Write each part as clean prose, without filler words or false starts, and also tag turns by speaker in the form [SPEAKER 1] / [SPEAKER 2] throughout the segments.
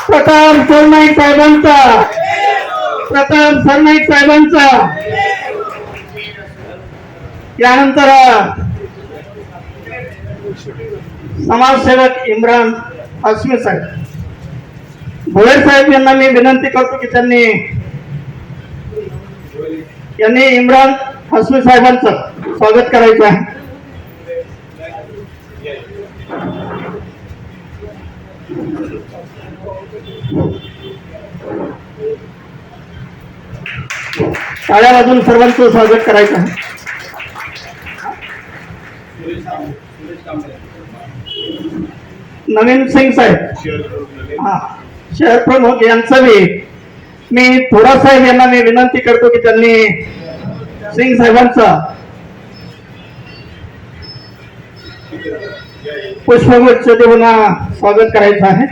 [SPEAKER 1] प्रताप सरनाईक साहेबांचा, प्रताप सरनाईक साहेबांचा. यानंतर समाजसेवक इम्रान हाशमी साहेब. भोयर साहेब यांना मी विनंती करतो की यांनी इम्रान हाशमी साहेबांचं स्वागत करायचं आहे. टाळ्या वाजवून सर्वांचं स्वागत करायचं आहे. नवीन सिंग साहेब, हा शहर प्रमुख यांचं मी थोडा साहेब यांना मी विनंती करतो की त्यांनी सिंग साहेबांचा पुष्पगुच्छ देऊन स्वागत करायचं आहे.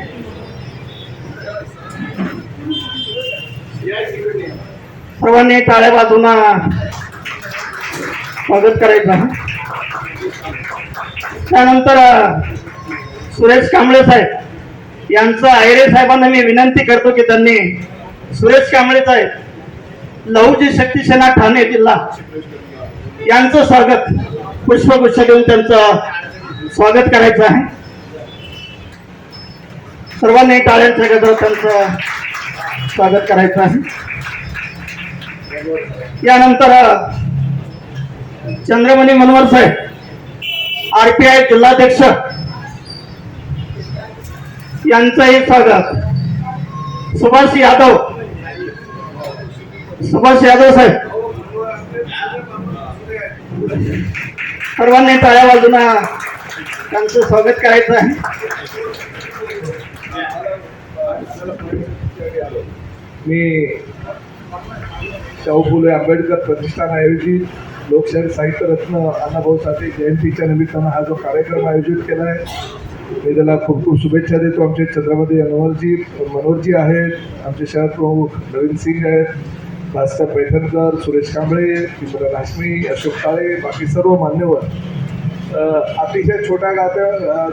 [SPEAKER 1] सर्वांनी टाळ्या वाजवून स्वागत करायचं आहे. त्यानंतर सुरेश कांबळे साहेब यांचं आयरे साहेबांना मी विनंती करतो की त्यांनी सुरेश कांबळे साहेब लहुजी शक्ती सेना ठाणे जिल्हा यांचं स्वागत पुष्पगुच्छ देऊन त्यांचं स्वागत करायचं आहे. सर्वांनी टाळ्यांच्या गजरात त्यांचं स्वागत करायचं आहे. यानंतर चंद्रमणी मनोहर साहेब RPI जिल्हाध्यक्ष यांचंही स्वागत. सुभाष यादव साहेब, सर्वांनी टाळ्या वाजवून त्यांचं स्वागत करायचं आहे.
[SPEAKER 2] मी शाहू फुले आंबेडकर प्रतिष्ठान आयोजित लोकशाही साहित्य रत्न अण्णाभाऊ साठे जयंतीच्या निमित्तानं हा जो कार्यक्रम आयोजित केला आहे मी त्याला खूप खूप शुभेच्छा देतो. आमचे छत्रपती मनोहरजी आहेत, आमचे शहर प्रमुख नवीन सिंग आहेत, भास्कर पैठणकर, सुरेश कांबळे, इम्रान हाशमी, अशोक काळे, बाकी सर्व मान्यवर. अतिशय छोट्या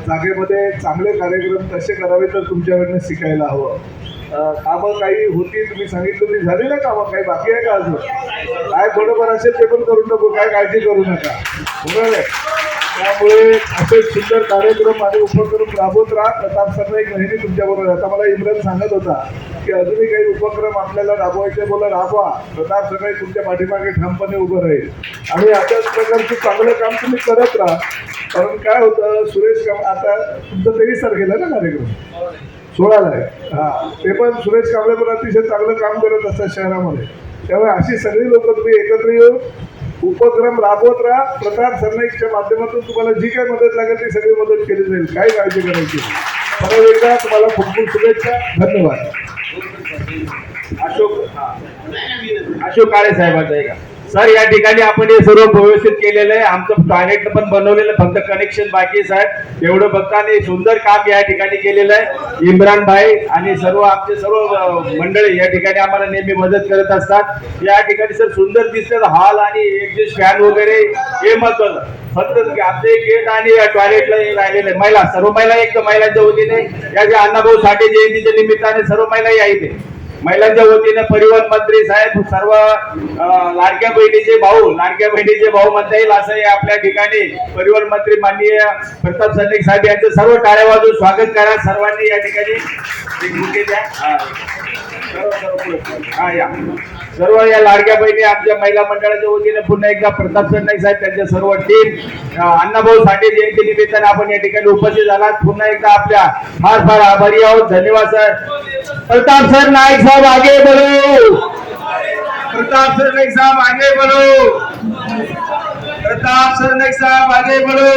[SPEAKER 2] जागेमध्ये चांगले कार्यक्रम कसे करावे तर तुमच्याकडनं शिकायला हवं. कामं काही होती तुम्ही सांगितलं ती झाली ना कामं, काही बाकी आहे का अजून? काय थोडंफार असेल ते पण करू नको, काय काळजी करू नका. बरोबर आहे. त्यामुळे असे सुंदर कार्यक्रम आणि उपक्रम राबवत राहा. प्रताप सरनाईक नेहमी तुमच्याबरोबर. आता मला इम्रान सांगत होता की अजूनही काही उपक्रम आपल्याला राबवायचे, बोला राबवा. प्रताप सरनाईक तुमच्या पाठीमागे ठामपणे उभं राहील आणि अशाच प्रकारचं चांगलं काम तुम्ही करत राहा. कारण काय होतं, सुरेश आता तुमचं 23 तारखेला ना कार्यक्रम, 16ला आहे. हां, ते पण सुरेश कांबळे पण अतिशय चांगलं काम करत असतात शहरामध्ये. त्यामुळे अशी सगळी लोक तुम्ही एकत्र येऊन उपक्रम राबवत राहा. प्रताप सरनाईकच्या माध्यमातून तुम्हाला जी काही मदत लागेल ती सगळी मदत केली जाईल, काही काळजी करायची. परत एकदा तुम्हाला खूप खूप शुभेच्छा. धन्यवाद.
[SPEAKER 3] अशोक काळे साहेबांचं आहे का सर? या ठिकाणी आपण हे सर्व व्यवस्थित केलेलं आहे. आमचं टॉयलेट पण बनवलेलं, फक्त कनेक्शन बाकी साहेब. एवढं फक्त आणि सुंदर काम या ठिकाणी केलेलं आहे. इम्रान भाई आणि आमचे सर्व मंडळी या ठिकाणी आम्हाला नेहमी मदत करत असतात. या ठिकाणी सर सुंदर दिसतं हॉल आणि एक फॅन वगैरे हे महत्वाचं. फक्त आमचे गेट आणि टॉयलेटला राहिलेले महिला, सर्व महिला एकदम महिलांच्या वतीने या जे अण्णाभाऊ साठे जयंतीच्या निमित्ताने सर्व महिलाही आहेत. महिलांच्या वतीने परिवहन मंत्री साहेब, सर्व लाडक्या बहिणीचे भाऊ म्हणता येईल असं आपल्या ठिकाणी परिवहन मंत्री माननीय प्रताप सरनाईक साहेब यांचं सर्व टाळ्या वाजवून स्वागत करा. सर्वांनी या ठिकाणी सर्व या लाडक्या बहिणी आमच्या महिला मंडळाच्या वतीने पुन्हा एकदा प्रताप सरनाईक साहेब त्यांच्या सर्व टीम अण्णाभाऊ साठे जयंती निमित्ताने आपण या ठिकाणी उपस्थित झालात. पुन्हा एकदा आपल्या फार फार आभारी आहोत. धन्यवाद सर. प्रताप सरनाईक साहब आगे बढ़ो, प्रताप सरनाईक साहब आगे बढ़ो, प्रताप सरनाईक साहब आगे बढ़ो.